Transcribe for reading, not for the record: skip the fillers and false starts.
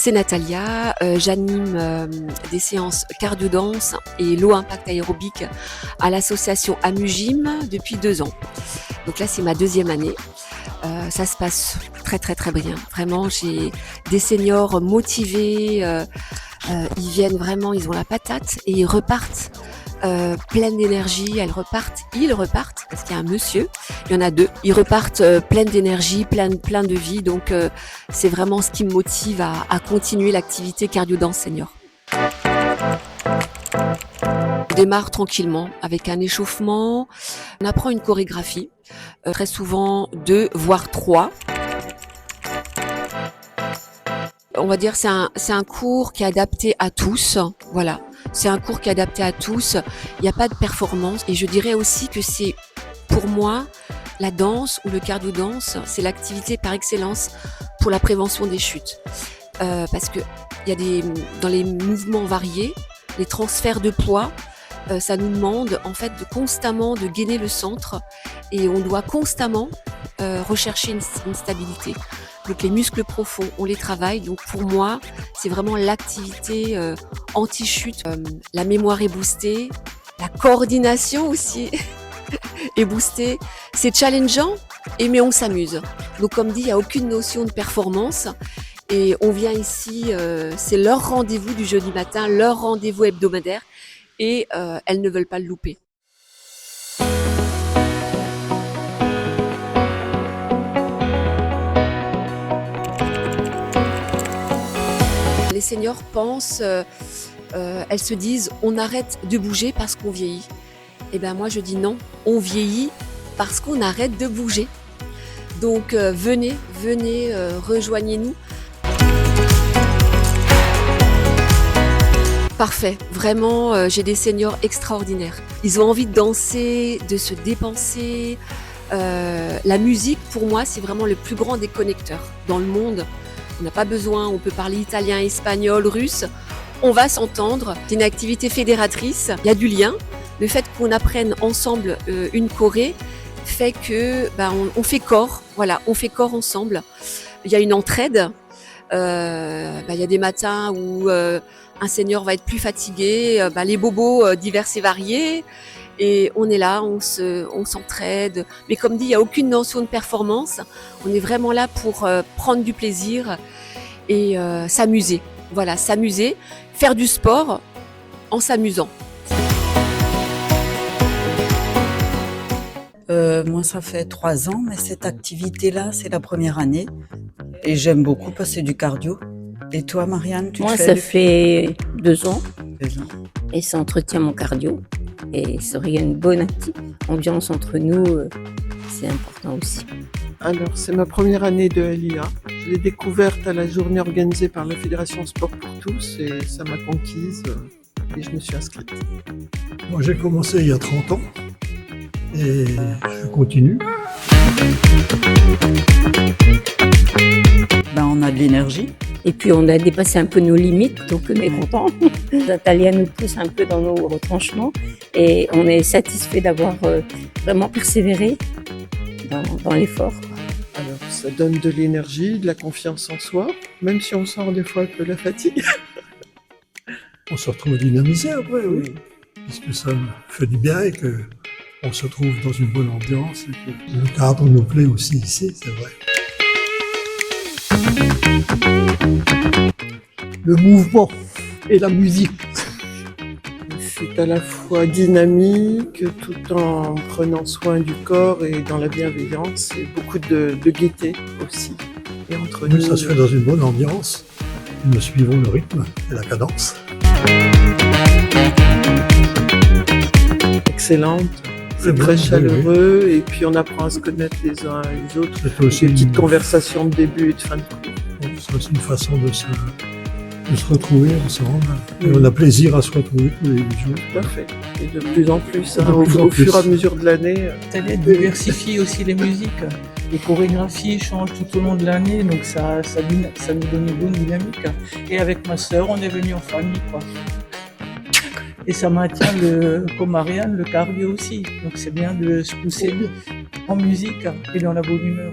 c'est Natalia, j'anime des séances cardio-danse et low impact aérobique à l'association AMUGYM depuis 2 ans. Donc là, c'est ma 2e année. Ça se passe très très très bien. Vraiment, j'ai des seniors motivés, ils viennent vraiment, ils ont la patate et ils repartent pleine d'énergie. Ils repartent, parce qu'il y a un monsieur, il y en a 2, ils repartent pleines d'énergie, plein de vie. Donc c'est vraiment ce qui me motive à continuer l'activité cardio-danse senior. On démarre tranquillement avec un échauffement, on apprend une chorégraphie, très souvent 2 voire 3. On va dire c'est un cours qui est adapté à tous, voilà. C'est un cours qui est adapté à tous, il n'y a pas de performance et je dirais aussi que c'est, pour moi, la danse ou le cardio-danse, c'est l'activité par excellence pour la prévention des chutes. Parce que dans les mouvements variés, les transferts de poids, ça nous demande en fait constamment de gainer le centre et on doit constamment rechercher une stabilité. Donc les muscles profonds, on les travaille. Donc pour moi, c'est vraiment l'activité anti-chute. La mémoire est boostée, la coordination aussi est boostée. C'est challengeant, mais on s'amuse. Donc comme dit, il n'y a aucune notion de performance. Et on vient ici, c'est leur rendez-vous du jeudi matin, leur rendez-vous hebdomadaire. Et elles ne veulent pas le louper. Les seniors pensent, elles se disent, on arrête de bouger parce qu'on vieillit. Et bien moi je dis non, on vieillit parce qu'on arrête de bouger. Donc venez, rejoignez-nous. Parfait, vraiment, j'ai des seniors extraordinaires. Ils ont envie de danser, de se dépenser. La musique, pour moi, c'est vraiment le plus grand des connecteurs dans le monde. On n'a pas besoin, on peut parler italien, espagnol, russe. On va s'entendre. C'est une activité fédératrice, il y a du lien. Le fait qu'on apprenne ensemble une choré fait que on fait corps. Voilà, on fait corps ensemble. Il y a une entraide. Il y a des matins où un senior va être plus fatigué, les bobos divers et variés, et on est là, on s'entraide. Mais comme dit, il n'y a aucune notion de performance. On est vraiment là pour prendre du plaisir et s'amuser. Voilà, s'amuser, faire du sport en s'amusant. Moi, ça fait 3 ans, mais cette activité-là, c'est la première année. Et j'aime beaucoup parce que c'est du cardio. Et toi, Marianne, tu Moi, te fais ça fait 2 ans 2 ans. et ça entretient mon cardio. Et ça aurait une bonne ambiance entre nous, c'est important aussi. Alors, c'est ma première année de LIA. Je l'ai découverte à la journée organisée par la Fédération Sport pour tous et ça m'a conquise et je me suis inscrite. Moi, j'ai commencé il y a 30 ans et je continue. On a de l'énergie. Et puis, on a dépassé un peu nos limites, donc on est content. Natalia nous pousse un peu dans nos retranchements et on est satisfait d'avoir vraiment persévéré dans l'effort. Alors, ça donne de l'énergie, de la confiance en soi, même si on sent des fois un peu la fatigue. On se retrouve dynamisé après, oui. Puisque ça fait du bien et qu'on se trouve dans une bonne ambiance et que le cadre nous plaît aussi ici, c'est vrai. Le mouvement et la musique. C'est à la fois dynamique, tout en prenant soin du corps et dans la bienveillance, et beaucoup de gaieté aussi. Et entre nous, Ça se fait dans une bonne ambiance. Nous suivons le rythme et la cadence. Excellente, c'est bien, très oui, chaleureux, et puis on apprend à se connaître les uns et les autres. C'est aussi Des petites conversations de début et de fin de cours. C'est aussi une façon de se retrouver ensemble. Et on a plaisir à se retrouver tous les jours. Tout à fait. Et de plus en plus, De plus en au plus. fur et à mesure de l'année. Ça diversifie aussi les musiques. Les chorégraphies changent tout au long de l'année, donc ça nous donne une bonne dynamique. Et avec ma sœur, on est venus en famille, quoi. Et ça maintient, comme Marianne, le cardio aussi. Donc c'est bien de se pousser en musique et dans la bonne humeur.